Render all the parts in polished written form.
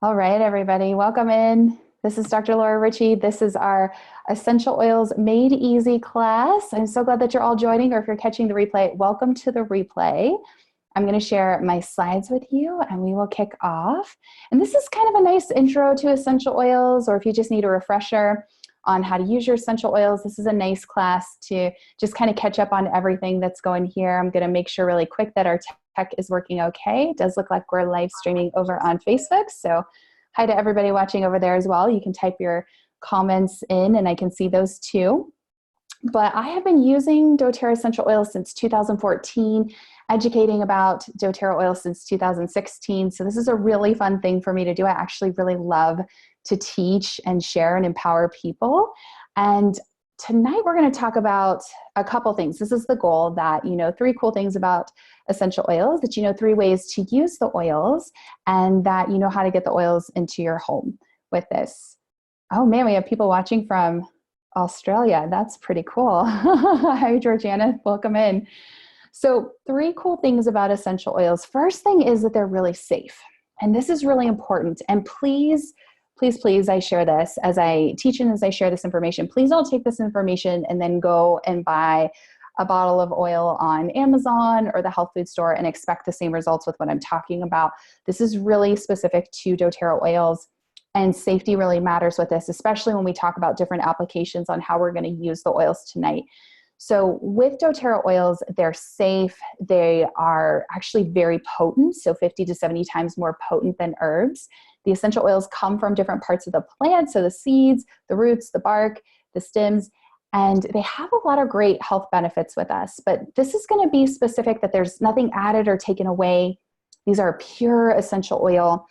All right, everybody, welcome in. This is Dr. Laura Ritchie. This is our Essential Oils Made Easy class. I'm so glad that you're all joining, or if you're catching the replay, welcome to the replay. I'm going to share my slides with you and we will kick off. And this is kind of a nice intro to essential oils, or if you just need a refresher on how to use your essential oils, this is a nice class to just kind of catch up on everything that's going here. I'm going to make sure really quick that our tech is working okay. It does look like we're live streaming over on Facebook. So hi to everybody watching over there as well. You can type your comments in and I can see those too. But I have been using doTERRA essential oils since 2014, educating about doTERRA oils since 2016. So this is a really fun thing for me to do. I actually really love to teach and share and empower people. And tonight we're going to talk about a couple things. This is the goal, that you know 3 cool things about essential oils, that you know 3 ways to use the oils, and that you know how to get the oils into your home with this. Oh man, we have people watching from Australia. That's pretty cool. Hi, Georgiana. Welcome in. So 3 cool things about essential oils. First thing is that they're really safe. And this is really important. And please, I share this as I teach and as I share this information. Please don't take this information and then go and buy a bottle of oil on Amazon or the health food store and expect the same results with what I'm talking about. This is really specific to doTERRA oils. And safety really matters with this, especially when we talk about different applications on how we're going to use the oils tonight. So with doTERRA oils, they're safe. They are actually very potent, so 50 to 70 times more potent than herbs. The essential oils come from different parts of the plant, so the seeds, the roots, the bark, the stems, and they have a lot of great health benefits with us. But this is going to be specific, that there's nothing added or taken away. These are pure essential oil.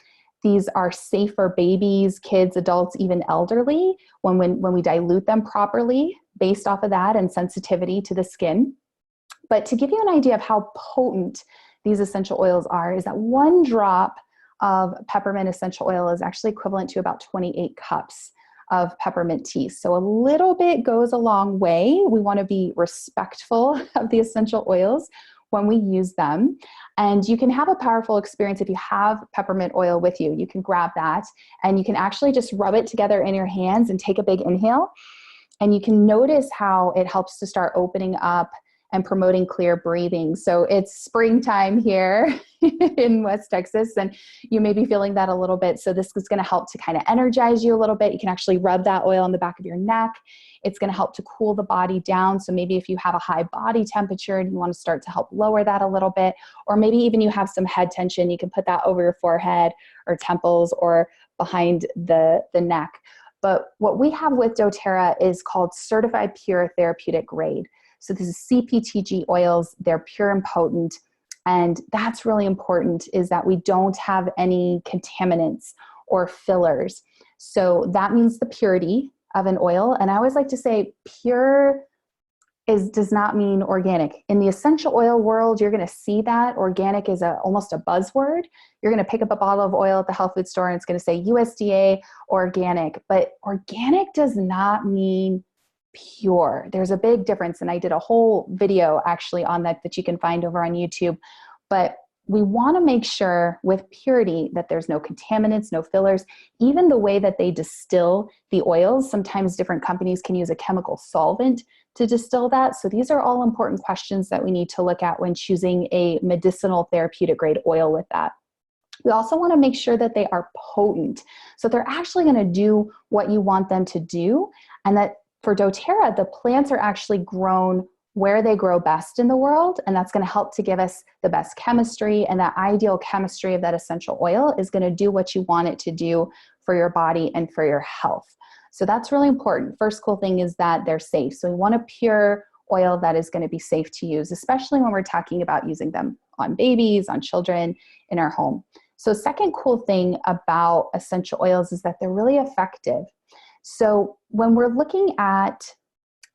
These are safe for babies, kids, adults, even elderly when we dilute them properly based off of that and sensitivity to the skin. But to give you an idea of how potent these essential oils are, is that 1 drop of peppermint essential oil is actually equivalent to about 28 cups of peppermint tea. So a little bit goes a long way. We want to be respectful of the essential oils when we use them. And you can have a powerful experience if you have peppermint oil with you. You can grab that and you can actually just rub it together in your hands and take a big inhale. And you can notice how it helps to start opening up and promoting clear breathing. So it's springtime here in West Texas, and you may be feeling that a little bit. So this is going to help to kind of energize you a little bit. You can actually rub that oil on the back of your neck. It's going to help to cool the body down. So maybe if you have a high body temperature and you want to start to help lower that a little bit, or maybe even you have some head tension, you can put that over your forehead or temples or behind the neck. But what we have with doTERRA is called Certified Pure Therapeutic Grade. So this is CPTG oils. They're pure and potent. And that's really important, is that we don't have any contaminants or fillers. So that means the purity of an oil. And I always like to say pure does not mean organic. In the essential oil world, you're going to see that organic is almost a buzzword. You're going to pick up a bottle of oil at the health food store and it's going to say USDA organic. But organic does not mean pure. There's a big difference. And I did a whole video actually on that you can find over on YouTube. But we want to make sure with purity that there's no contaminants, no fillers. Even the way that they distill the oils, sometimes different companies can use a chemical solvent to distill that. So these are all important questions that we need to look at when choosing a medicinal therapeutic grade oil with that. We also want to make sure that they are potent. So they're actually going to do what you want them to do. And that for doTERRA, the plants are actually grown where they grow best in the world, and that's going to help to give us the best chemistry, and that ideal chemistry of that essential oil is going to do what you want it to do for your body and for your health. So that's really important. First cool thing is that they're safe. So we want a pure oil that is going to be safe to use, especially when we're talking about using them on babies, on children, in our home. So second cool thing about essential oils is that they're really effective. So when we're looking at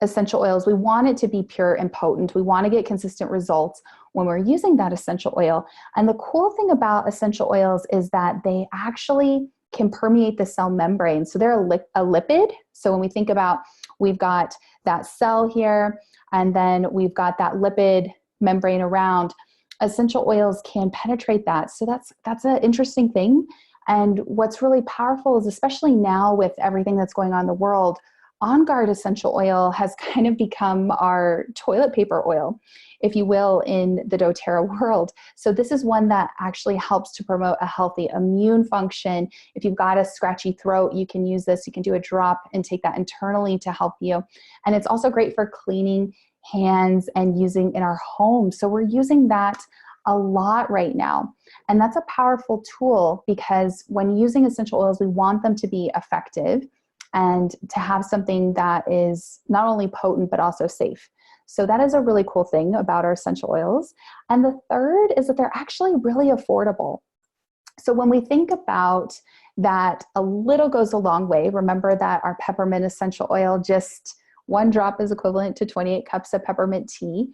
essential oils, we want it to be pure and potent. We want to get consistent results when we're using that essential oil. And the cool thing about essential oils is that they actually can permeate the cell membrane. So they're a lipid. So when we think about, we've got that cell here, and then we've got that lipid membrane around, essential oils can penetrate that. So that's an interesting thing. And what's really powerful is, especially now with everything that's going on in the world, On Guard essential oil has kind of become our toilet paper oil, if you will, in the doTERRA world. So this is one that actually helps to promote a healthy immune function. If you've got a scratchy throat, you can use this. You can do a drop and take that internally to help you. And it's also great for cleaning hands and using in our home. So we're using that a lot right now. And that's a powerful tool, because when using essential oils, we want them to be effective and to have something that is not only potent, but also safe. So that is a really cool thing about our essential oils. And the third is that they're actually really affordable. So when we think about that, a little goes a long way. Remember that our peppermint essential oil, just one drop is equivalent to 28 cups of peppermint tea.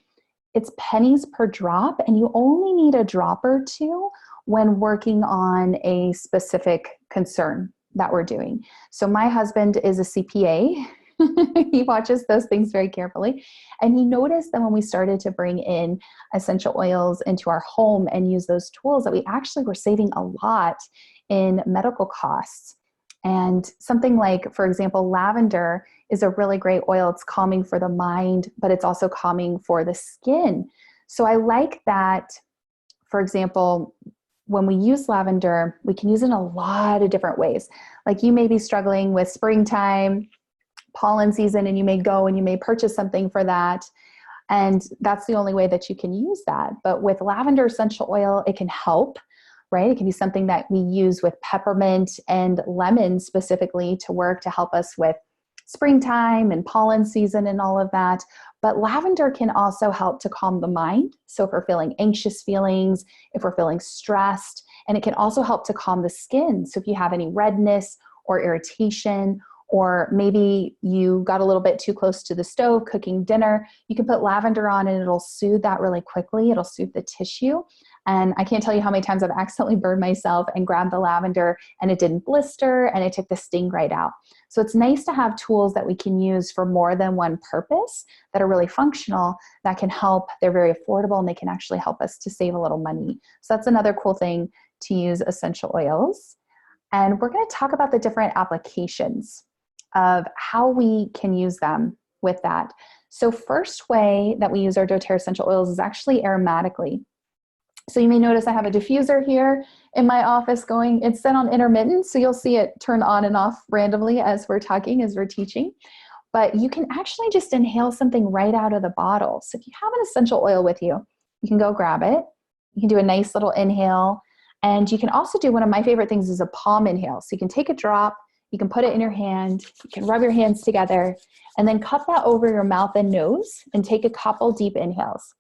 It's pennies per drop, and you only need a drop or two when working on a specific concern that we're doing. So my husband is a CPA. He watches those things very carefully. And he noticed that when we started to bring in essential oils into our home and use those tools, that we actually were saving a lot in medical costs. And something like, for example, lavender is a really great oil. It's calming for the mind, but it's also calming for the skin. So I like that, for example, when we use lavender, we can use it in a lot of different ways. Like you may be struggling with springtime, pollen season, and you may go and you may purchase something for that. And that's the only way that you can use that. But with lavender essential oil, it can help, right? It can be something that we use with peppermint and lemon specifically to work to help us with springtime and pollen season and all of that. But lavender can also help to calm the mind. So if we're feeling anxious feelings, if we're feeling stressed, and it can also help to calm the skin. So if you have any redness or irritation, or maybe you got a little bit too close to the stove cooking dinner, you can put lavender on and it'll soothe that really quickly. It'll soothe the tissue. And I can't tell you how many times I've accidentally burned myself and grabbed the lavender and it didn't blister and it took the sting right out. So it's nice to have tools that we can use for more than one purpose that are really functional, that can help. They're very affordable and they can actually help us to save a little money. So that's another cool thing to use essential oils. And we're going to talk about the different applications of how we can use them with that. So first way that we use our doTERRA essential oils is actually aromatically. So you may notice I have a diffuser here in my office going, it's set on intermittent, so you'll see it turn on and off randomly as we're talking, as we're teaching. But you can actually just inhale something right out of the bottle. So if you have an essential oil with you, you can go grab it. You can do a nice little inhale. And you can also do one of my favorite things is a palm inhale. So you can take a drop, you can put it in your hand, you can rub your hands together, and then cup that over your mouth and nose and take a couple deep inhales.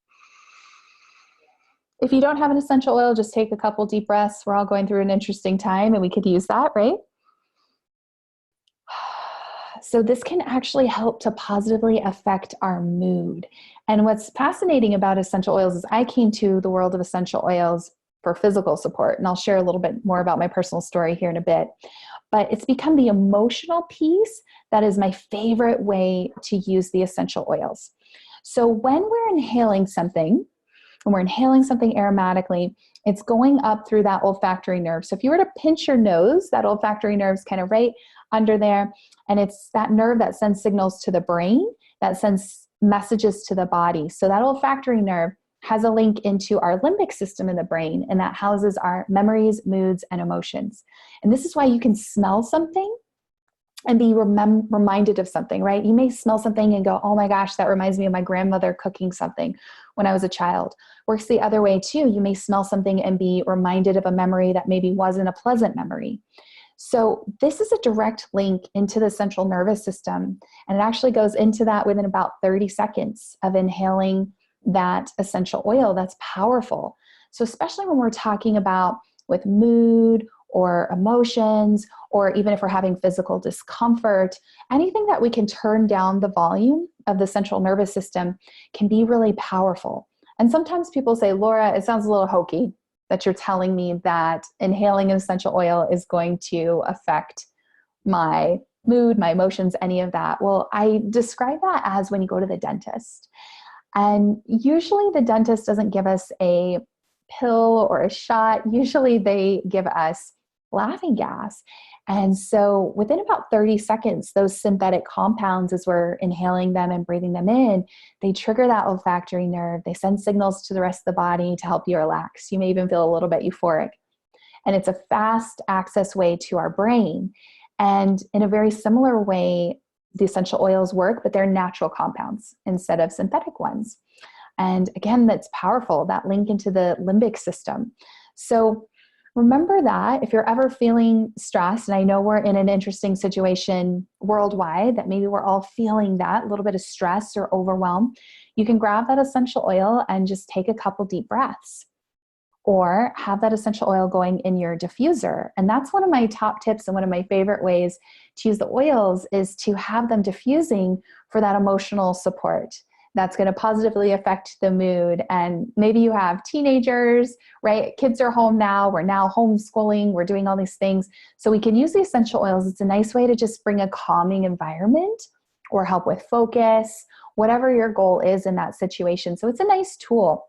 If you don't have an essential oil, just take a couple deep breaths. We're all going through an interesting time and we could use that, right? So this can actually help to positively affect our mood. And what's fascinating about essential oils is I came to the world of essential oils for physical support. And I'll share a little bit more about my personal story here in a bit. But it's become the emotional piece that is my favorite way to use the essential oils. So when we're inhaling something, when we're inhaling something aromatically, it's going up through that olfactory nerve. So if you were to pinch your nose, that olfactory nerve's kind of right under there. And it's that nerve that sends signals to the brain, that sends messages to the body. So that olfactory nerve has a link into our limbic system in the brain, and that houses our memories, moods, and emotions. And this is why you can smell something and be reminded of something, right? You may smell something and go, oh my gosh, that reminds me of my grandmother cooking something when I was a child. Works the other way too. You may smell something and be reminded of a memory that maybe wasn't a pleasant memory. So this is a direct link into the central nervous system. And it actually goes into that within about 30 seconds of inhaling that essential oil. That's powerful. So especially when we're talking about with mood or emotions, or even if we're having physical discomfort, anything that we can turn down the volume of the central nervous system can be really powerful. And sometimes people say, Laura, it sounds a little hokey that you're telling me that inhaling an essential oil is going to affect my mood, my emotions, any of that. Well, I describe that as when you go to the dentist. And usually the dentist doesn't give us a pill or a shot. Usually they give us laughing gas. And so within about 30 seconds, those synthetic compounds, as we're inhaling them and breathing them in, they trigger that olfactory nerve. They send signals to the rest of the body to help you relax. You may even feel a little bit euphoric. And it's a fast access way to our brain. And in a very similar way, the essential oils work, but they're natural compounds instead of synthetic ones. And again, that's powerful, that link into the limbic system. So remember that if you're ever feeling stressed, and I know we're in an interesting situation worldwide, that maybe we're all feeling that, a little bit of stress or overwhelm, you can grab that essential oil and just take a couple deep breaths. Or have that essential oil going in your diffuser. And that's one of my top tips, and one of my favorite ways to use the oils is to have them diffusing for that emotional support. That's going to positively affect the mood. And maybe you have teenagers, right? Kids are home now. We're now homeschooling. We're doing all these things. So we can use the essential oils. It's a nice way to just bring a calming environment or help with focus, whatever your goal is in that situation. So it's a nice tool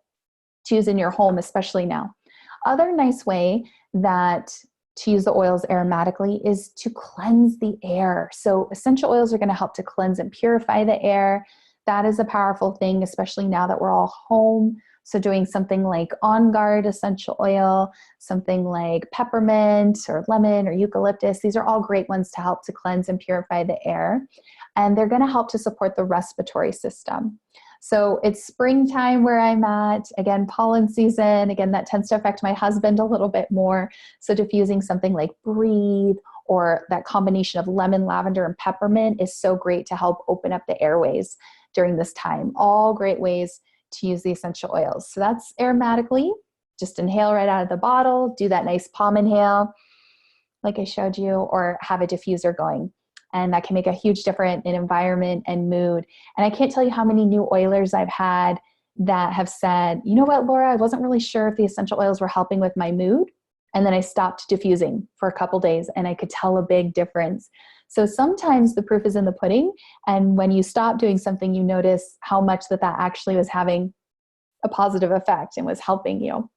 to use in your home, especially now. Other nice way that to use the oils aromatically is to cleanse the air. So essential oils are going to help to cleanse and purify the air. That is a powerful thing, especially now that we're all home. So doing something like On Guard essential oil, something like peppermint or lemon or eucalyptus, these are all great ones to help to cleanse and purify the air. And they're going to help to support the respiratory system. So it's springtime where I'm at. Again, pollen season. Again, that tends to affect my husband a little bit more. So diffusing something like Breathe or that combination of lemon, lavender, and peppermint is so great to help open up the airways during this time. All great ways to use the essential oils. So that's aromatically. Just inhale right out of the bottle. Do that nice palm inhale like I showed you, or have a diffuser going. And that can make a huge difference in environment and mood. And I can't tell you how many new oilers I've had that have said, you know what, Laura, I wasn't really sure if the essential oils were helping with my mood. And then I stopped diffusing for a couple days and I could tell a big difference. So sometimes the proof is in the pudding. And when you stop doing something, you notice how much that actually was having a positive effect and was helping you.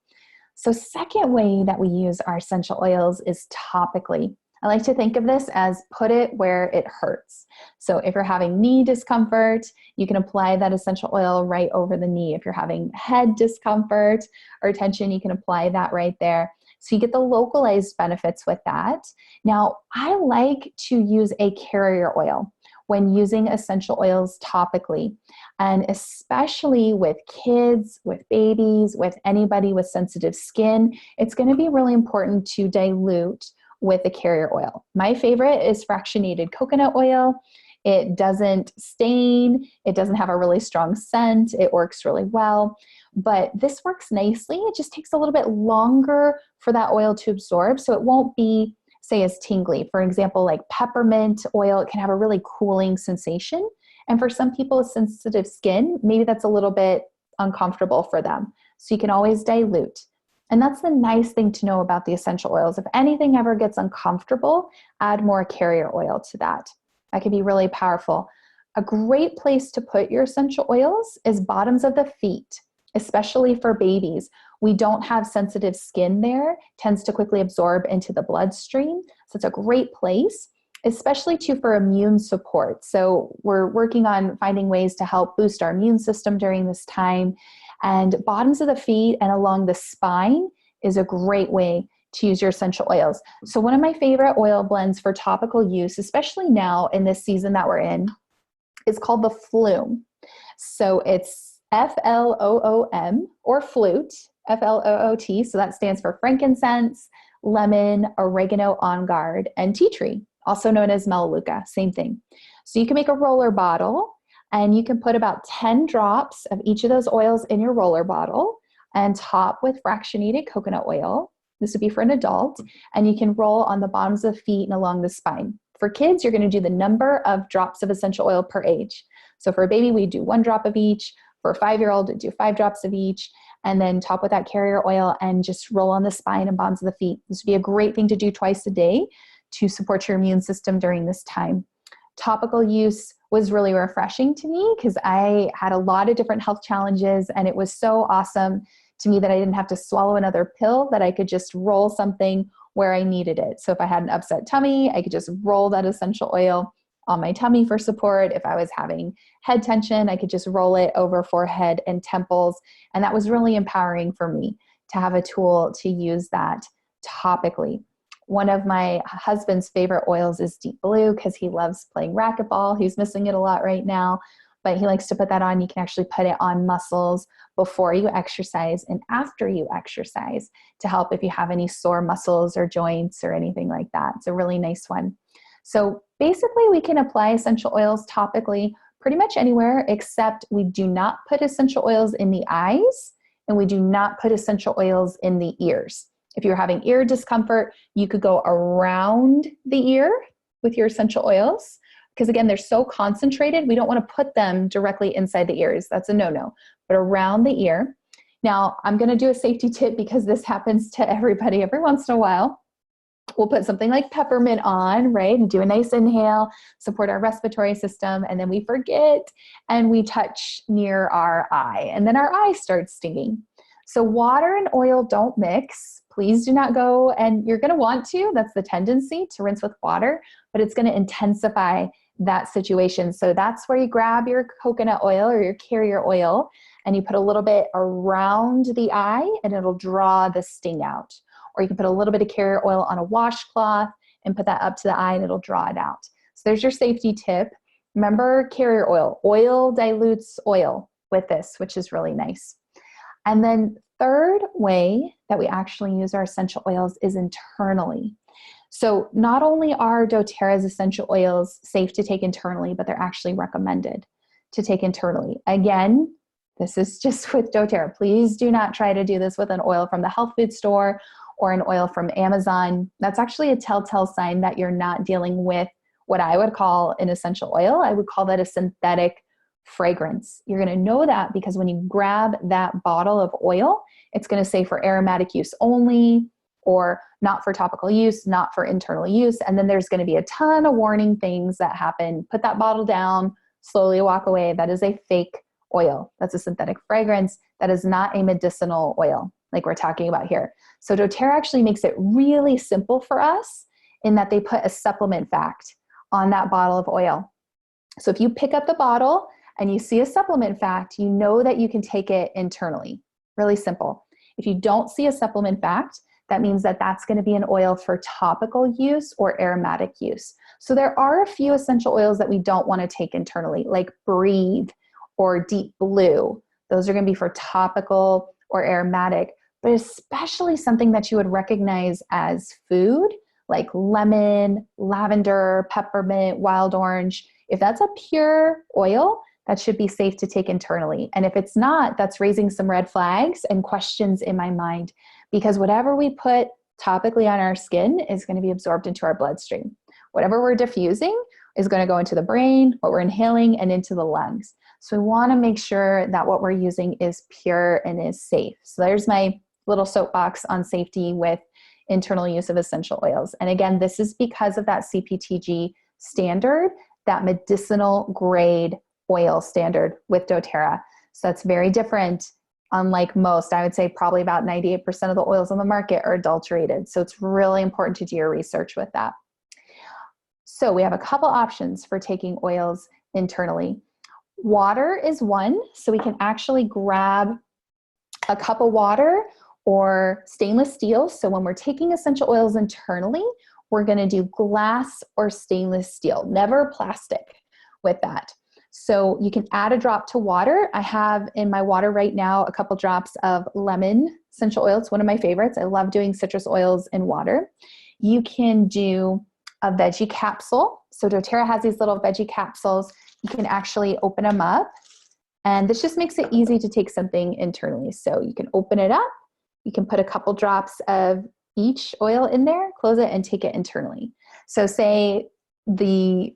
So second way that we use our essential oils is topically. I like to think of this as put it where it hurts. So if you're having knee discomfort, you can apply that essential oil right over the knee. If you're having head discomfort or tension, you can apply that right there. So you get the localized benefits with that. Now, I like to use a carrier oil when using essential oils topically, and especially with kids, with babies, with anybody with sensitive skin, it's going to be really important to dilute with a carrier oil. My favorite is fractionated coconut oil. It doesn't stain. It doesn't have a really strong scent. It works really well. But this works nicely. It just takes a little bit longer for that oil to absorb. So it won't be, say, as tingly. For example, like peppermint oil, it can have a really cooling sensation. And for some people with sensitive skin, maybe that's a little bit uncomfortable for them. So you can always dilute. And that's the nice thing to know about the essential oils. If anything ever gets uncomfortable, add more carrier oil to that. That can be really powerful. A great place to put your essential oils is bottoms of the feet, especially for babies. We don't have sensitive skin there, tends to quickly absorb into the bloodstream. So it's a great place, especially too for immune support. So we're working on finding ways to help boost our immune system during this time. And bottoms of the feet and along the spine is a great way to use your essential oils. So one of my favorite oil blends for topical use, especially now in this season that we're in, is called the Flume. So it's Floom or flute, Floot. So that stands for frankincense, lemon, oregano, on guard, and tea tree, also known as melaleuca, same thing. So you can make a roller bottle, and you can put about 10 drops of each of those oils in your roller bottle and top with fractionated coconut oil. This would be for an adult. And you can roll on the bottoms of the feet and along the spine. For kids, you're going to do the number of drops of essential oil per age. So for a baby, we do 1 drop of each. For a 5-year-old, we do 5 drops of each. And then top with that carrier oil and just roll on the spine and bottoms of the feet. This would be a great thing to do twice a day to support your immune system during this time. Topical use was really refreshing to me because I had a lot of different health challenges, and it was so awesome to me that I didn't have to swallow another pill, that I could just roll something where I needed it. So if I had an upset tummy, I could just roll that essential oil on my tummy for support. If I was having head tension, I could just roll it over forehead and temples. And that was really empowering for me to have a tool to use that topically. One of my husband's favorite oils is deep blue because he loves playing racquetball. He's missing it a lot right now, but he likes to put that on. You can actually put it on muscles before you exercise and after you exercise to help if you have any sore muscles or joints or anything like that. It's a really nice one. So basically we can apply essential oils topically pretty much anywhere, except we do not put essential oils in the eyes and we do not put essential oils in the ears. If you're having ear discomfort, you could go around the ear with your essential oils because again, they're so concentrated, we don't want to put them directly inside the ears. That's a no-no, but around the ear. Now, I'm going to do a safety tip because this happens to everybody every once in a while. We'll put something like peppermint on, right? And do a nice inhale, support our respiratory system. And then we forget and we touch near our eye. And then our eye starts stinging. So water and oil don't mix. Please do not go, and you're going to want to, that's the tendency to rinse with water, but it's going to intensify that situation. So that's where you grab your coconut oil or your carrier oil and you put a little bit around the eye and it'll draw the sting out. Or you can put a little bit of carrier oil on a washcloth and put that up to the eye and it'll draw it out. So there's your safety tip. Remember carrier oil. Oil dilutes oil with this, which is really nice. And then third way that we actually use our essential oils is internally. So not only are doTERRA's essential oils safe to take internally, but they're actually recommended to take internally. Again, this is just with doTERRA. Please do not try to do this with an oil from the health food store or an oil from Amazon. That's actually a telltale sign that you're not dealing with what I would call an essential oil. I would call that a synthetic fragrance. You're going to know that because when you grab that bottle of oil, it's going to say for aromatic use only, or not for topical use, not for internal use. And then there's going to be a ton of warning things that happen. Put that bottle down, slowly walk away. That is a fake oil. That's a synthetic fragrance. That is not a medicinal oil like we're talking about here. So doTERRA actually makes it really simple for us in that they put a supplement fact on that bottle of oil. So if you pick up the bottle and you see a supplement fact, you know that you can take it internally. Really simple. If you don't see a supplement fact, that means that that's going to be an oil for topical use or aromatic use. So there are a few essential oils that we don't want to take internally, like Breathe or Deep Blue. Those are going to be for topical or aromatic, but especially something that you would recognize as food, like lemon, lavender, peppermint, wild orange. If that's a pure oil, that should be safe to take internally. And if it's not, that's raising some red flags and questions in my mind, because whatever we put topically on our skin is going to be absorbed into our bloodstream. Whatever we're diffusing is going to go into the brain, what we're inhaling, and into the lungs. So we want to make sure that what we're using is pure and is safe. So there's my little soapbox on safety with internal use of essential oils. And again, this is because of that CPTG standard, that medicinal grade oil standard with doTERRA. So that's very different. Unlike most, I would say probably about 98% of the oils on the market are adulterated. So it's really important to do your research with that. So we have a couple options for taking oils internally. Water is one. So we can actually grab a cup of water or stainless steel. So when we're taking essential oils internally, we're going to do glass or stainless steel, never plastic with that. So you can add a drop to water. I have in my water right now a couple drops of lemon essential oil. It's one of my favorites. I love doing citrus oils in water. You can do a veggie capsule. So doTERRA has these little veggie capsules. You can actually open them up. And this just makes it easy to take something internally. So you can open it up. You can put a couple drops of each oil in there, close it, and take it internally. So say the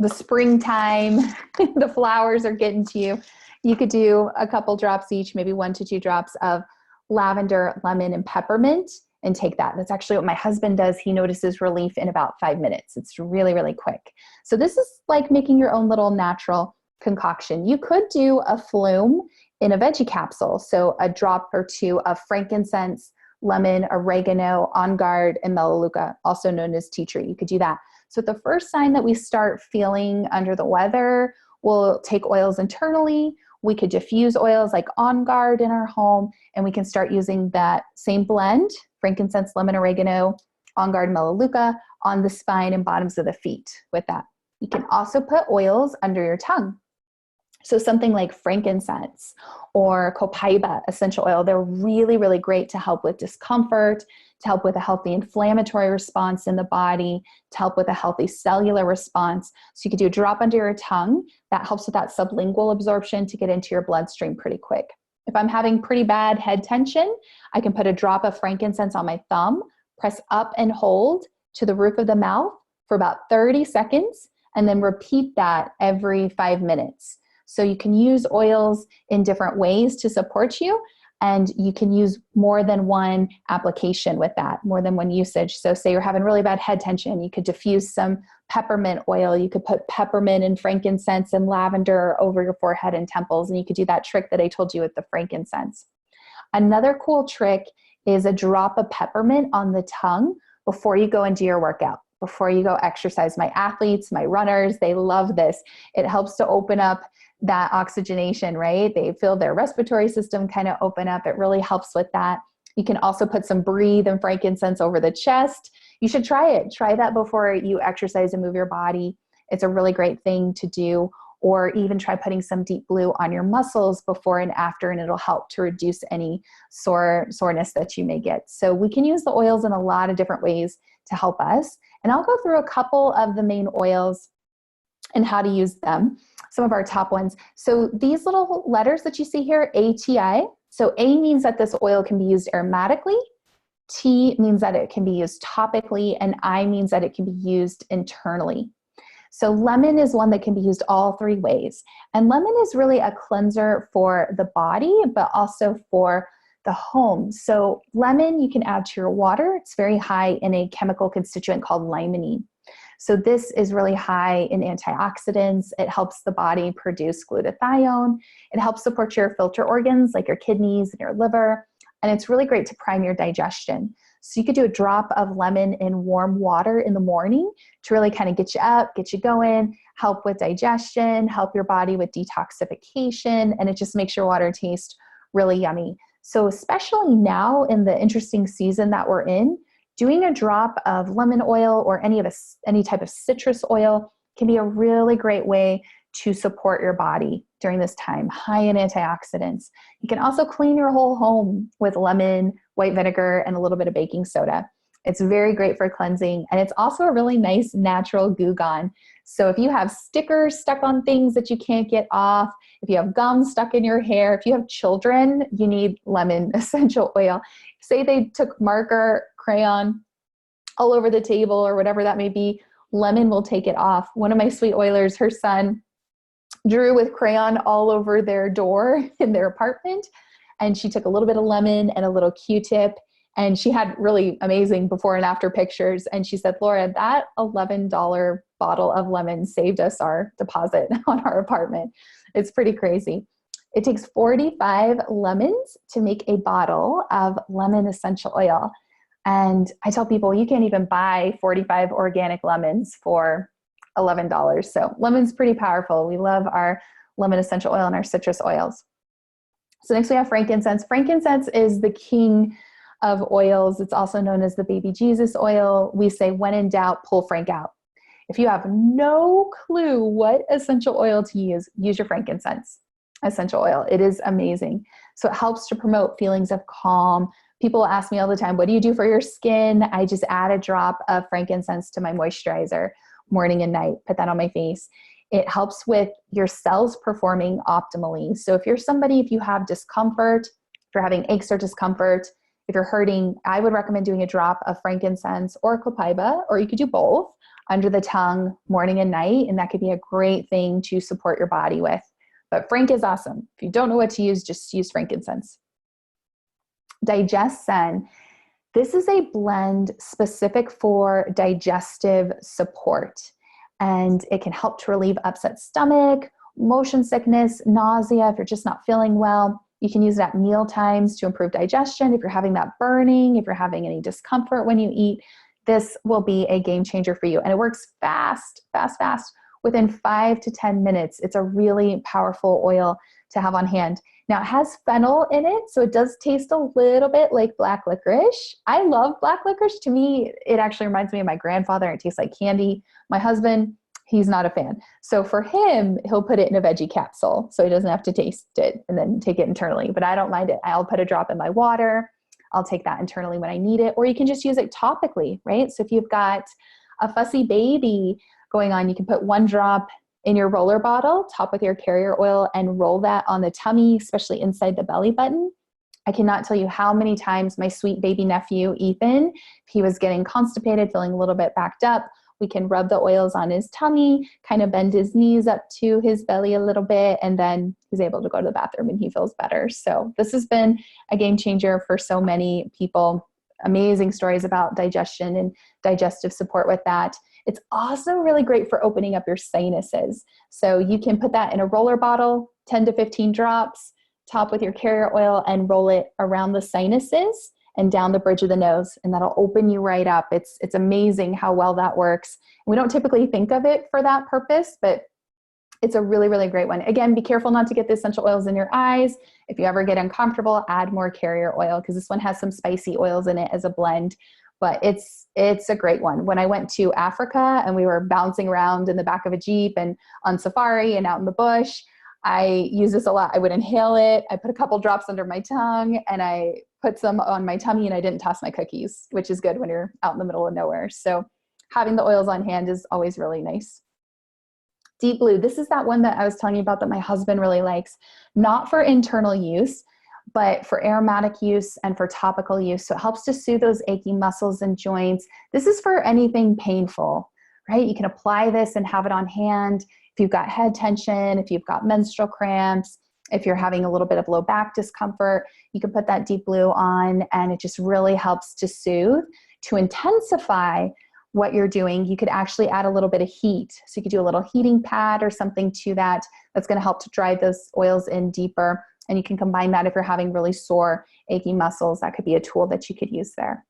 springtime, the flowers are getting to you. You could do a couple drops each, maybe 1 to 2 drops of lavender, lemon, and peppermint, and take that. That's actually what my husband does. He notices relief in about 5 minutes. It's really, really quick. So this is like making your own little natural concoction. You could do a flume in a veggie capsule. So a drop or two of frankincense, lemon, oregano, on guard, and melaleuca, also known as tea tree. You could do that. So the first sign that we start feeling under the weather, we'll take oils internally. We could diffuse oils like On Guard in our home, and we can start using that same blend, frankincense, lemon, oregano, On Guard, melaleuca, on the spine and bottoms of the feet with that. You can also put oils under your tongue. So something like frankincense or copaiba essential oil, they're really, really great to help with discomfort, to help with a healthy inflammatory response in the body, to help with a healthy cellular response. So you could do a drop under your tongue. That helps with that sublingual absorption to get into your bloodstream pretty quick. If I'm having pretty bad head tension, I can put a drop of frankincense on my thumb, press up and hold to the roof of the mouth for about 30 seconds, and then repeat that every 5 minutes. So you can use oils in different ways to support you, and you can use more than one application with that, more than one usage. So say you're having really bad head tension, you could diffuse some peppermint oil. You could put peppermint and frankincense and lavender over your forehead and temples, and you could do that trick that I told you with the frankincense. Another cool trick is a drop of peppermint on the tongue before you go and do your workout, before you go exercise. My athletes, my runners, they love this. It helps to open up that oxygenation, right? They feel their respiratory system kind of open up. It really helps with that. You can also put some breathe and frankincense over the chest. You should try it. Try that before you exercise and move your body. It's a really great thing to do. Or even try putting some deep blue on your muscles before and after, and it'll help to reduce any soreness that you may get. So we can use the oils in a lot of different ways to help us. And I'll go through a couple of the main oils and how to use them, some of our top ones. So these little letters that you see here, ATI. So A means that this oil can be used aromatically, T means that it can be used topically, and I means that it can be used internally. So lemon is one that can be used all three ways. And lemon is really a cleanser for the body, but also for the home. So lemon you can add to your water. It's very high in a chemical constituent called limonene. So this is really high in antioxidants. It helps the body produce glutathione. It helps support your filter organs like your kidneys and your liver. And it's really great to prime your digestion. So you could do a drop of lemon in warm water in the morning to really kind of get you up, get you going, help with digestion, help your body with detoxification, and it just makes your water taste really yummy. So especially now in the interesting season that we're in, doing a drop of lemon oil or any type of citrus oil can be a really great way to support your body during this time, high in antioxidants. You can also clean your whole home with lemon, white vinegar, and a little bit of baking soda. It's very great for cleansing, and it's also a really nice natural Goo Gone. So if you have stickers stuck on things that you can't get off, if you have gum stuck in your hair, if you have children, you need lemon essential oil. Say they took marker, crayon all over the table or whatever that may be, lemon will take it off. One of my sweet oilers, her son, drew with crayon all over their door in their apartment, and she took a little bit of lemon and a little Q-tip, and she had really amazing before and after pictures. And she said, Laura, that $11 bottle of lemon saved us our deposit on our apartment. It's pretty crazy. It takes 45 lemons to make a bottle of lemon essential oil. And I tell people you can't even buy 45 organic lemons for $11. So lemon's pretty powerful. We love our lemon essential oil and our citrus oils. So next we have frankincense. Frankincense is the king of oils. It's also known as the baby Jesus oil. We say when in doubt, pull Frank out. If you have no clue what essential oil to use your frankincense essential oil. It is amazing. So it helps to promote feelings of calm. People ask me all the time, what do you do for your skin? I just add a drop of frankincense to my moisturizer morning and night, put that on my face. It helps with your cells performing optimally. So if you have discomfort, if you're having aches or discomfort, if you're hurting, I would recommend doing a drop of frankincense or copaiba, or you could do both under the tongue morning and night, and that could be a great thing to support your body with. But frank is awesome. If you don't know what to use, just use frankincense. DigestZen. This is a blend specific for digestive support, and it can help to relieve upset stomach, motion sickness, nausea if you're just not feeling well. You can use it at meal times to improve digestion. If you're having that burning, if you're having any discomfort when you eat, this will be a game changer for you. And it works fast, fast, fast. Within 5 to 10 minutes, it's a really powerful oil to have on hand. Now, it has fennel in it, so it does taste a little bit like black licorice. I love black licorice. To me, it actually reminds me of my grandfather. It tastes like candy. My husband, he's not a fan. So for him, he'll put it in a veggie capsule so he doesn't have to taste it and then take it internally. But I don't mind it. I'll put a drop in my water. I'll take that internally when I need it. Or you can just use it topically, right? So if you've got a fussy baby going on, you can put 1 drop in your roller bottle, top with your carrier oil, and roll that on the tummy, especially inside the belly button. I cannot tell you how many times my sweet baby nephew, Ethan, if he was getting constipated, feeling a little bit backed up, we can rub the oils on his tummy, kind of bend his knees up to his belly a little bit, and then he's able to go to the bathroom and he feels better. So this has been a game changer for so many people. Amazing stories about digestion and digestive support with that. It's also really great for opening up your sinuses. So you can put that in a roller bottle, 10 to 15 drops, top with your carrier oil, and roll it around the sinuses and down the bridge of the nose, and that'll open you right up. It's amazing how well that works. We don't typically think of it for that purpose, but it's a really, really great one. Again, be careful not to get the essential oils in your eyes. If you ever get uncomfortable, add more carrier oil because this one has some spicy oils in it as a blend. But it's a great one. When I went to Africa and we were bouncing around in the back of a Jeep and on safari and out in the bush, I use this a lot. I would inhale it. I put a couple drops under my tongue and I put some on my tummy, and I didn't toss my cookies, which is good when you're out in the middle of nowhere. So having the oils on hand is always really nice. Deep Blue, this is that one that I was telling you about that my husband really likes, not for internal use, but for aromatic use and for topical use. So it helps to soothe those achy muscles and joints. This is for anything painful, right? You can apply this and have it on hand. If you've got head tension, if you've got menstrual cramps, if you're having a little bit of low back discomfort, you can put that Deep Blue on, and it just really helps to soothe. To intensify what you're doing, you could actually add a little bit of heat. So you could do a little heating pad or something to that. That's going to help to drive those oils in deeper. And you can combine that if you're having really sore, achy muscles. That could be a tool that you could use there.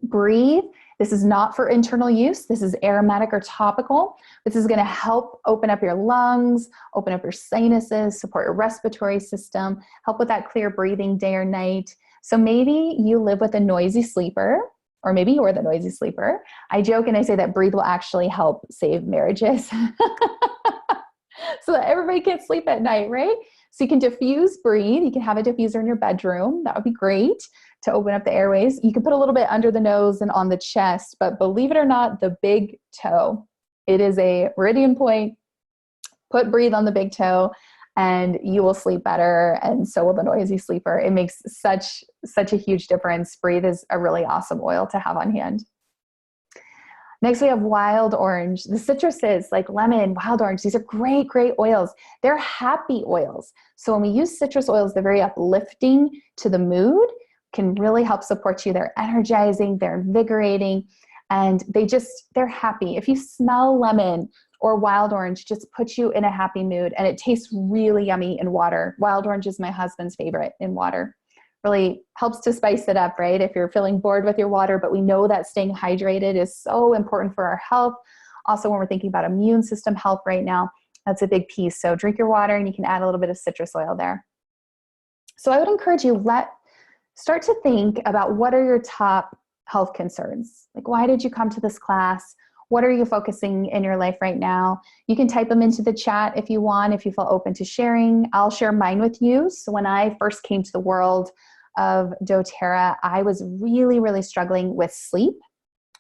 Breathe. This is not for internal use. This is aromatic or topical. This is going to help open up your lungs, open up your sinuses, support your respiratory system, help with that clear breathing day or night. So maybe you live with a noisy sleeper, or maybe you're the noisy sleeper. I joke and I say that Breathe will actually help save marriages so that everybody can sleep at night, right? So you can diffuse Breathe. You can have a diffuser in your bedroom. That would be great to open up the airways. You can put a little bit under the nose and on the chest, but believe it or not, the big toe, it is a meridian point. Put Breathe on the big toe and you will sleep better, and so will the noisy sleeper. It makes such a huge difference. Breathe is a really awesome oil to have on hand. Next, we have wild orange. The citruses like lemon, wild orange, these are great, great oils. They're happy oils. So when we use citrus oils, they're very uplifting to the mood, can really help support you. They're energizing, they're invigorating, and they're happy. If you smell lemon or wild orange, just puts you in a happy mood, and it tastes really yummy in water. Wild orange is my husband's favorite in water. Really helps to spice it up, right? If you're feeling bored with your water, but we know that staying hydrated is so important for our health. Also, when we're thinking about immune system health right now, that's a big piece. So drink your water, and you can add a little bit of citrus oil there. So I would encourage you, start to think about what are your top health concerns? Like, why did you come to this class? What are you focusing in your life right now? You can type them into the chat if you want, if you feel open to sharing. I'll share mine with you. So when I first came to the world of doTERRA, I was really, really struggling with sleep.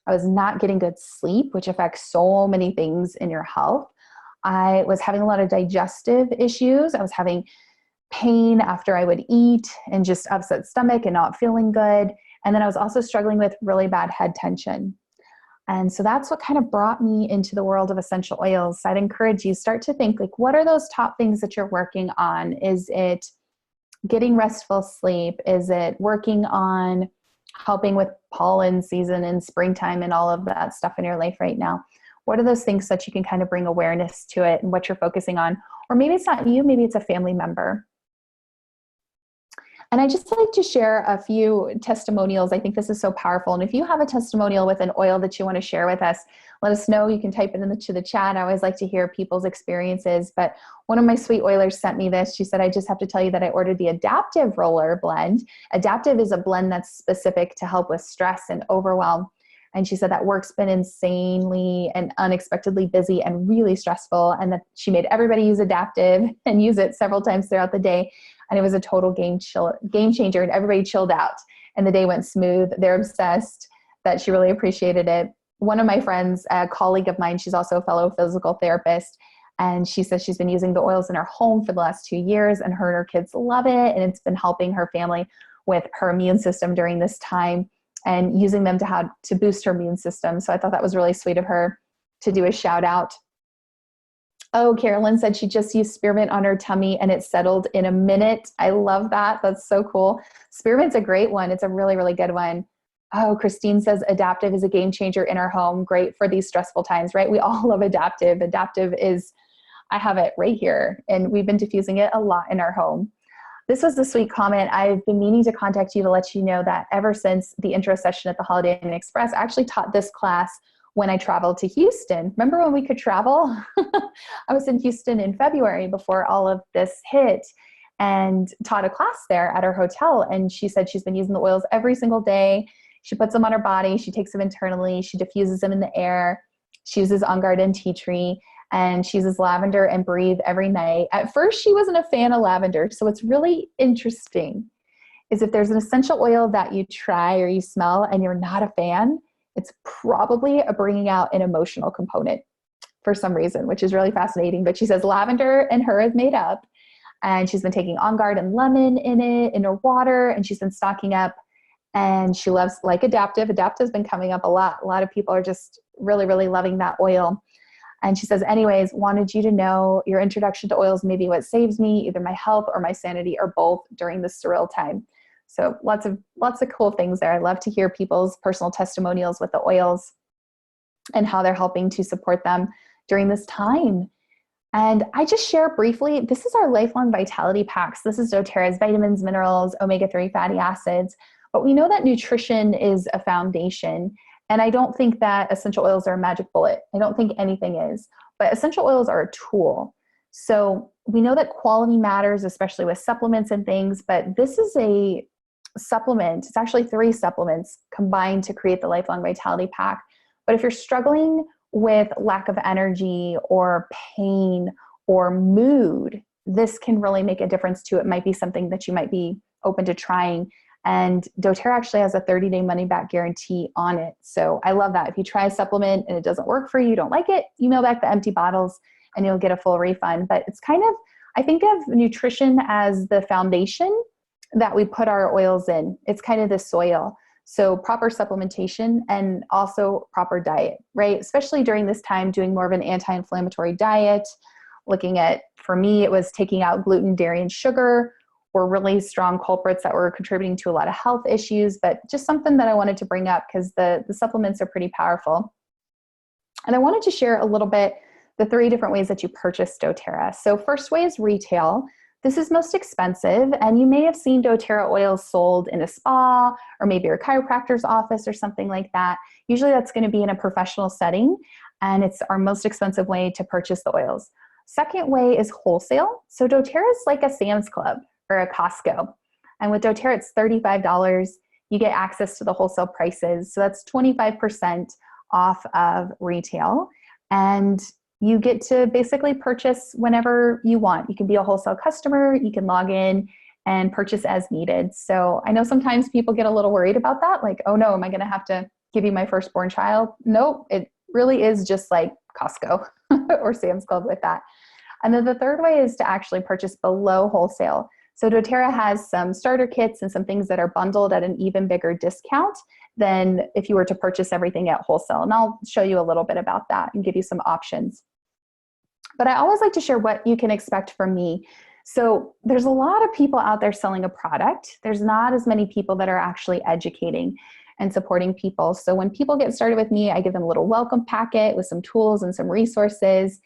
I was not getting good sleep, which affects so many things in your health. I was having a lot of digestive issues. I was having pain after I would eat and just upset stomach and not feeling good. And then I was also struggling with really bad head tension. And so that's what kind of brought me into the world of essential oils. So I'd encourage you, start to think, like, what are those top things that you're working on? Is it getting restful sleep? Is it working on helping with pollen season and springtime and all of that stuff in your life right now? What are those things that you can kind of bring awareness to it and what you're focusing on? Or maybe it's not you, maybe it's a family member. And I just like to share a few testimonials. I think this is so powerful. And if you have a testimonial with an oil that you want to share with us, let us know. You can type it into the chat. I always like to hear people's experiences. But one of my sweet oilers sent me this. She said, I just have to tell you that I ordered the Adaptive Roller blend. Adaptive is a blend that's specific to help with stress and overwhelm. And she said that work's been insanely and unexpectedly busy and really stressful. And that she made everybody use Adaptive and use it several times throughout the day. And it was a total game changer, and everybody chilled out and the day went smooth. They're obsessed, that she really appreciated it. One of my friends, a colleague of mine, she's also a fellow physical therapist, and she says she's been using the oils in her home for the last 2 years, and her kids love it. And it's been helping her family with her immune system during this time and using them to boost her immune system. So I thought that was really sweet of her to do a shout out. Oh, Carolyn said she just used spearmint on her tummy and it settled in a minute. I love that. That's so cool. Spearmint's a great one. It's a really, really good one. Oh, Christine says Adaptive is a game changer in our home. Great for these stressful times, right? We all love Adaptive. Adaptive is, I have it right here, and we've been diffusing it a lot in our home. This was a sweet comment. I've been meaning to contact you to let you know that ever since the intro session at the Holiday Inn Express, I actually taught this class when I traveled to Houston. Remember when we could travel? I was in Houston in February before all of this hit, and taught a class there at her hotel. And she said she's been using the oils every single day. She puts them on her body. She takes them internally. She diffuses them in the air. She uses On Guard and Tea Tree, and she uses lavender and Breathe every night. At first, she wasn't a fan of lavender. So what's really interesting is if there's an essential oil that you try or you smell and you're not a fan, it's probably bringing out an emotional component for some reason, which is really fascinating. But she says lavender and her is made up, and she's been taking On Guard and lemon in her water, and she's been stocking up, and she loves like Adaptive. Adaptive's been coming up a lot. A lot of people are just really, really loving that oil. And she says, anyways, wanted you to know your introduction to oils may be what saves me, either my health or my sanity or both during this surreal time. So lots of cool things there. I love to hear people's personal testimonials with the oils and how they're helping to support them during this time. And I just share briefly, this is our Lifelong Vitality Packs. This is doTERRA's vitamins, minerals, omega-3 fatty acids. But we know that nutrition is a foundation. And I don't think that essential oils are a magic bullet. I don't think anything is. But essential oils are a tool. So we know that quality matters, especially with supplements and things. But this is a supplement. It's actually 3 supplements combined to create the Lifelong Vitality Pack. But if you're struggling with lack of energy or pain or mood, this can really make a difference too. It might be something that you might be open to trying. And doTERRA actually has a 30-day money-back guarantee on it. So I love that. If you try a supplement and it doesn't work for you, you don't like it, email back the empty bottles and you'll get a full refund. But it's kind of, I think of nutrition as the foundation that we put our oils in. It's kind of the soil. So proper supplementation and also proper diet, right? Especially during this time, doing more of an anti-inflammatory diet, looking at, for me, it was taking out gluten, dairy, and sugar were really strong culprits that were contributing to a lot of health issues, but just something that I wanted to bring up because the supplements are pretty powerful. And I wanted to share a little bit the 3 different ways that you purchase doTERRA. So first way is retail. This is most expensive, and you may have seen doTERRA oils sold in a spa or maybe your chiropractor's office or something like that. Usually that's going to be in a professional setting, and it's our most expensive way to purchase the oils. Second way is wholesale. So doTERRA is like a Sam's Club or a Costco. And with doTERRA, it's $35. You get access to the wholesale prices. So that's 25% off of retail. And you get to basically purchase whenever you want. You can be a wholesale customer. You can log in and purchase as needed. So I know sometimes people get a little worried about that. Like, oh no, am I going to have to give you my firstborn child? Nope, it really is just like Costco or Sam's Club with that. And then the third way is to actually purchase below wholesale. So doTERRA has some starter kits and some things that are bundled at an even bigger discount than if you were to purchase everything at wholesale. And I'll show you a little bit about that and give you some options. But I always like to share what you can expect from me. So there's a lot of people out there selling a product. There's not as many people that are actually educating and supporting people. So when people get started with me, I give them a little welcome packet with some tools and some resources.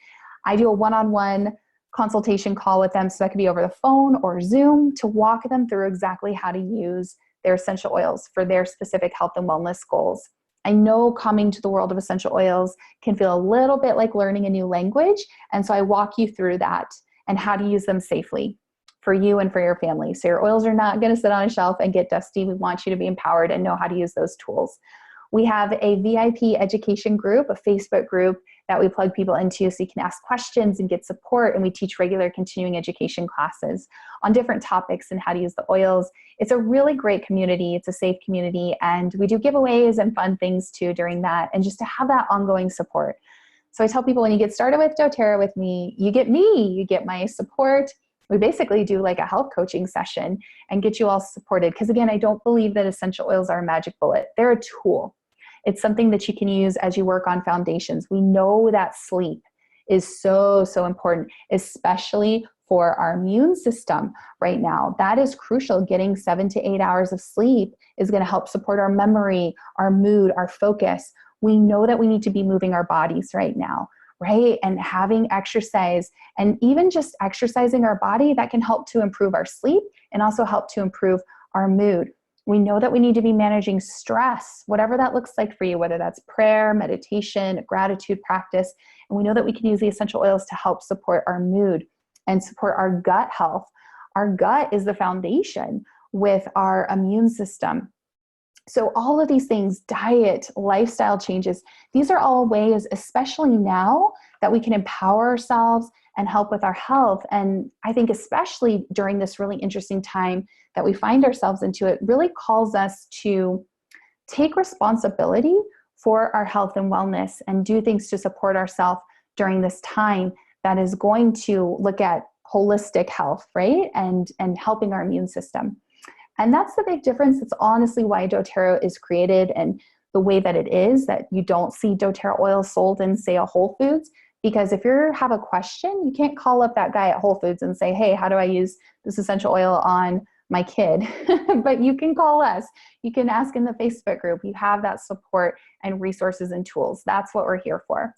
I do a one-on-one consultation call with them. So that could be over the phone or Zoom to walk them through exactly how to use their essential oils for their specific health and wellness goals. I know coming to the world of essential oils can feel a little bit like learning a new language. And so I walk you through that and how to use them safely for you and for your family. So your oils are not going to sit on a shelf and get dusty. We want you to be empowered and know how to use those tools. We have a VIP education group, a Facebook group that we plug people into so you can ask questions and get support. And we teach regular continuing education classes on different topics and how to use the oils. It's a really great community. It's a safe community. And we do giveaways and fun things too during that, and just to have that ongoing support. So I tell people, when you get started with doTERRA with me, you get my support. We basically do like a health coaching session and get you all supported. Because again, I don't believe that essential oils are a magic bullet. They're a tool. It's something that you can use as you work on foundations. We know that sleep is so, so important, especially for our immune system right now. That is crucial. Getting 7 to 8 hours of sleep is going to help support our memory, our mood, our focus. We know that we need to be moving our bodies right now, right? And having exercise, and even just exercising our body, that can help to improve our sleep and also help to improve our mood. We know that we need to be managing stress, whatever that looks like for you, whether that's prayer, meditation, gratitude practice. And we know that we can use the essential oils to help support our mood and support our gut health. Our gut is the foundation with our immune system. So all of these things, diet, lifestyle changes, these are all ways, especially now, that we can empower ourselves and help with our health. And I think especially during this really interesting time that we find ourselves into, it really calls us to take responsibility for our health and wellness and do things to support ourselves during this time that is going to look at holistic health, right? And helping our immune system. And that's the big difference. It's honestly why doTERRA is created and the way that it is, that you don't see doTERRA oil sold in, say, a Whole Foods. Because if you have a question, you can't call up that guy at Whole Foods and say, hey, how do I use this essential oil on my kid? But you can call us. You can ask in the Facebook group. You have that support and resources and tools. That's what we're here for.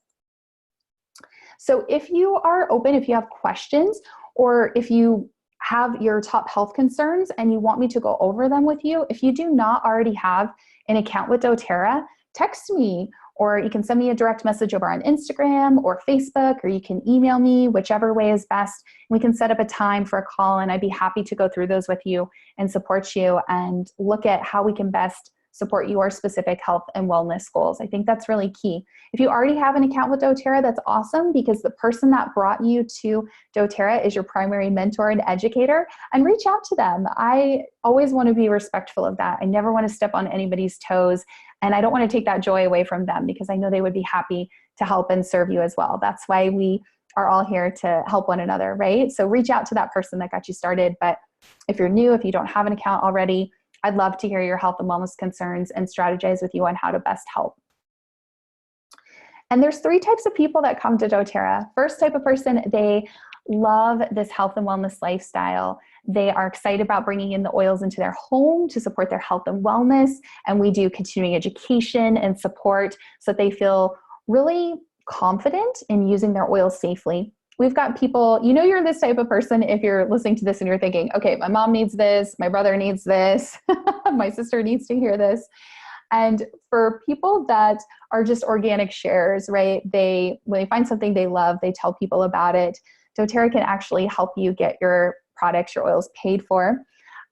So if you are open, if you have questions, or if you have your top health concerns and you want me to go over them with you, if you do not already have an account with doTERRA, text me, or you can send me a direct message over on Instagram or Facebook, or you can email me, whichever way is best. We can set up a time for a call, and I'd be happy to go through those with you and support you and look at how we can best support your specific health and wellness goals. I think that's really key. If you already have an account with doTERRA, that's awesome, because the person that brought you to doTERRA is your primary mentor and educator, and reach out to them. I always want to be respectful of that. I never want to step on anybody's toes, and I don't want to take that joy away from them, because I know they would be happy to help and serve you as well. That's why we are all here to help one another, right? So reach out to that person that got you started. But if you're new, if you don't have an account already, I'd love to hear your health and wellness concerns and strategize with you on how to best help. And there's 3 types of people that come to doTERRA. First type of person, they love this health and wellness lifestyle. They are excited about bringing in the oils into their home to support their health and wellness. And we do continuing education and support so that they feel really confident in using their oils safely. We've got people, you know, you're this type of person if you're listening to this and you're thinking, okay, my mom needs this, my brother needs this, my sister needs to hear this. And for people that are just organic sharers, right? When they find something they love, they tell people about it. doTERRA can actually help you get your products, your oils paid for.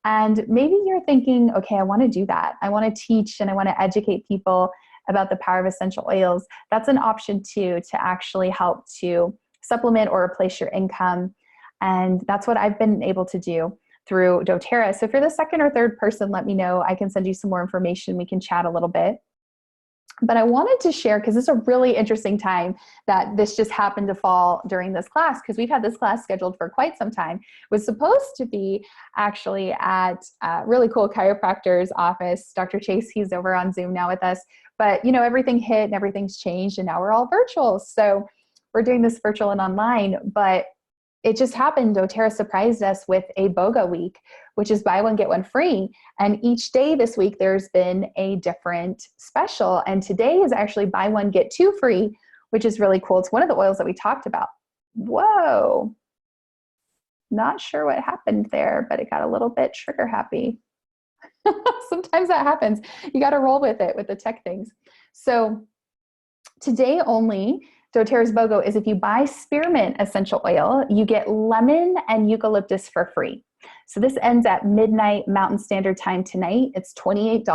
And maybe you're thinking, okay, I want to do that. I want to teach and I want to educate people about the power of essential oils. That's an option too, to actually help to supplement or replace your income. And that's what I've been able to do through doTERRA. So if you're the second or third person, let me know. I can send you some more information. We can chat a little bit. But I wanted to share, because it's a really interesting time that this just happened to fall during this class, because we've had this class scheduled for quite some time. It was supposed to be actually at a really cool chiropractor's office. Dr. Chase, he's over on Zoom now with us. But you know, everything hit and everything's changed, and now we're all virtual. So we're doing this virtual and online, but it just happened. doTERRA surprised us with a Boga week, which is buy one, get one free. And each day this week, there's been a different special. And today is actually buy one, get 2 free, which is really cool. It's one of the oils that we talked about. Whoa. Not sure what happened there, but it got a little bit trigger happy. Sometimes that happens. You got to roll with it with the tech things. So today only, doTERRA's BOGO is if you buy spearmint essential oil, you get lemon and eucalyptus for free. So this ends at midnight Mountain Standard Time tonight. It's $28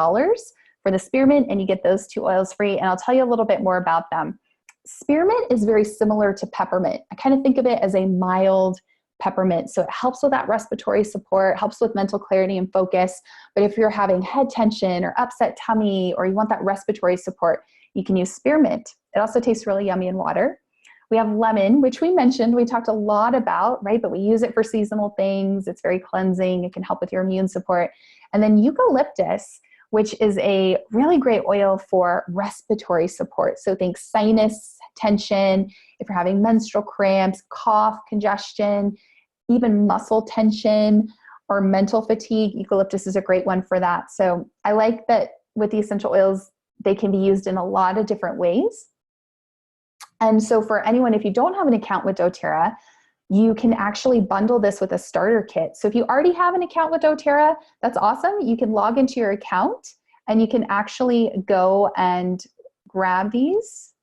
for the spearmint, and you get those 2 oils free. And I'll tell you a little bit more about them. Spearmint is very similar to peppermint. I kind of think of it as a mild peppermint. So it helps with that respiratory support, helps with mental clarity and focus. But if you're having head tension or upset tummy, or you want that respiratory support, you can use spearmint. It also tastes really yummy in water. We have lemon, which we mentioned, we talked a lot about, right? But we use it for seasonal things. It's very cleansing. It can help with your immune support. And then eucalyptus, which is a really great oil for respiratory support. So think sinus tension, if you're having menstrual cramps, cough, congestion, even muscle tension or mental fatigue, eucalyptus is a great one for that. So I like that with the essential oils, they can be used in a lot of different ways. And so for anyone, if you don't have an account with doTERRA, you can actually bundle this with a starter kit. So if you already have an account with doTERRA, that's awesome. You can log into your account and you can actually go and grab these.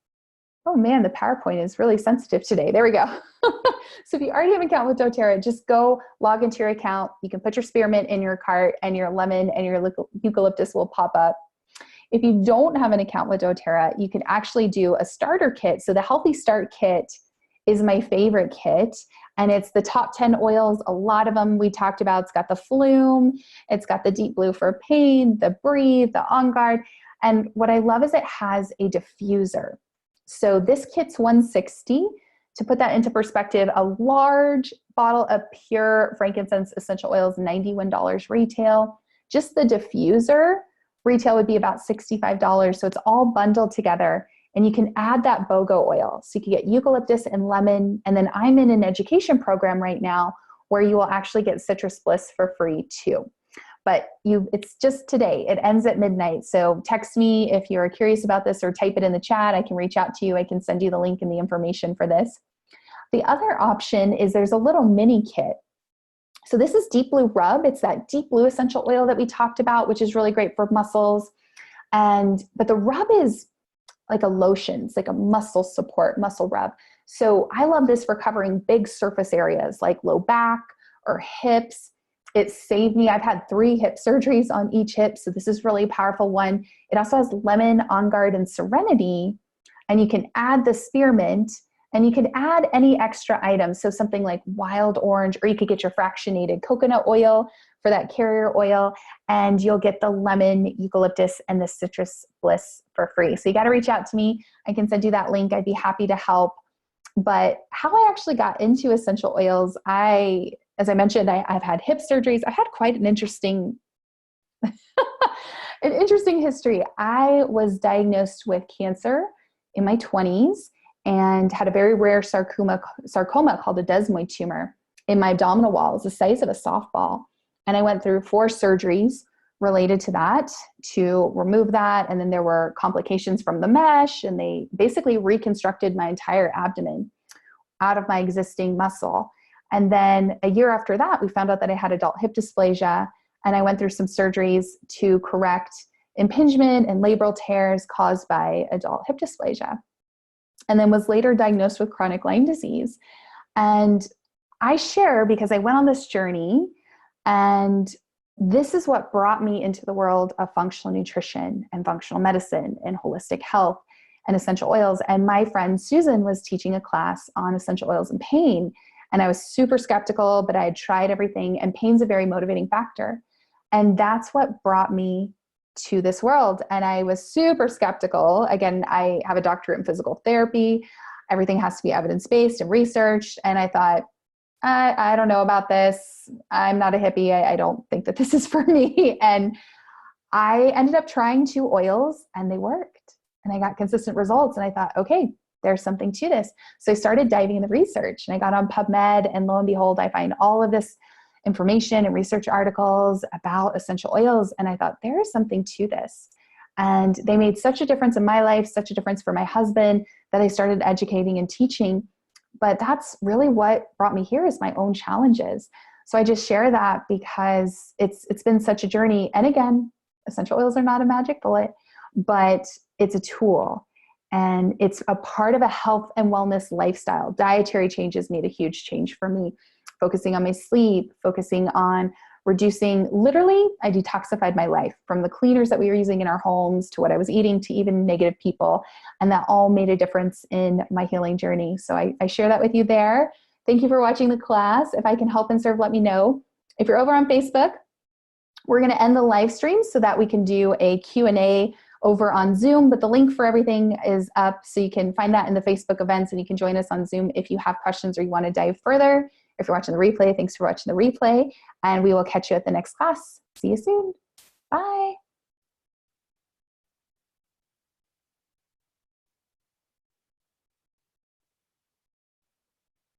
Oh man, the PowerPoint is really sensitive today. There we go. So if you already have an account with doTERRA, just go log into your account. You can put your spearmint in your cart and your lemon and your eucalyptus will pop up. If you don't have an account with doTERRA, you can actually do a starter kit. So the Healthy Start Kit is my favorite kit, and it's the top 10 oils. A lot of them we talked about. It's got the Flume, it's got the Deep Blue for pain, the Breathe, the On Guard. And what I love is it has a diffuser. So this kit's $160. To put that into perspective, a large bottle of pure frankincense essential oils, $91 retail. Just the diffuser retail would be about $65. So it's all bundled together. And you can add that BOGO oil. So you can get eucalyptus and lemon. And then I'm in an education program right now where you will actually get Citrus Bliss for free too. But it's just today. It ends at midnight. So text me if you're curious about this, or type it in the chat. I can reach out to you. I can send you the link and the information for this. The other option is there's a little mini kit. So this is Deep Blue Rub. It's that deep blue essential oil that we talked about, which is really great for muscles. But the rub is like a lotion. It's like a muscle support, muscle rub. So I love this for covering big surface areas like low back or hips. It saved me. I've had 3 hip surgeries on each hip. So this is really a powerful one. It also has lemon, On Guard, and Serenity. And you can add the spearmint, and you can add any extra items. So something like wild orange, or you could get your fractionated coconut oil for that carrier oil, and you'll get the lemon, eucalyptus, and the Citrus Bliss for free. So you got to reach out to me. I can send you that link. I'd be happy to help. But how I actually got into essential oils, as I mentioned, I've had hip surgeries. I had quite an interesting history. I was diagnosed with cancer in my 20s and had a very rare sarcoma called a desmoid tumor in my abdominal wall. It was the size of a softball. And I went through 4 surgeries related to that to remove that. And then there were complications from the mesh, and they basically reconstructed my entire abdomen out of my existing muscle. And then a year after that, we found out that I had adult hip dysplasia, and I went through some surgeries to correct impingement and labral tears caused by adult hip dysplasia, and then was later diagnosed with chronic Lyme disease. And I share because I went on this journey, and this is what brought me into the world of functional nutrition and functional medicine and holistic health and essential oils. And my friend Susan was teaching a class on essential oils and pain. And I was super skeptical, but I had tried everything, and pain's a very motivating factor. And that's what brought me to this world. And I was super skeptical. Again, I have a doctorate in physical therapy. Everything has to be evidence-based and researched. And I thought, I don't know about this. I'm not a hippie. I don't think that this is for me. And I ended up trying 2 oils, and they worked. And I got consistent results. And I thought, okay, there's something to this. So I started diving into research, and I got on PubMed, and lo and behold, I find all of this information and research articles about essential oils. And I thought, there is something to this. And they made such a difference in my life, such a difference for my husband, that I started educating and teaching But that's really what brought me here, is my own challenges. So I just share that because it's been such a journey. And again, essential oils are not a magic bullet, but it's a tool. And it's a part of a health and wellness lifestyle. Dietary changes made a huge change for me. Focusing on my sleep, focusing on reducing, literally, I detoxified my life, from the cleaners that we were using in our homes to what I was eating to even negative people. And that all made a difference in my healing journey. So I share that with you there. Thank you for watching the class. If I can help and serve, let me know. If you're over on Facebook, we're going to end the live stream so that we can do a Q&A over on Zoom, but the link for everything is up, so you can find that in the Facebook events, and you can join us on Zoom if you have questions or you want to dive further. If you're watching the replay, thanks for watching the replay, and we will catch you at the next class. See you soon. Bye.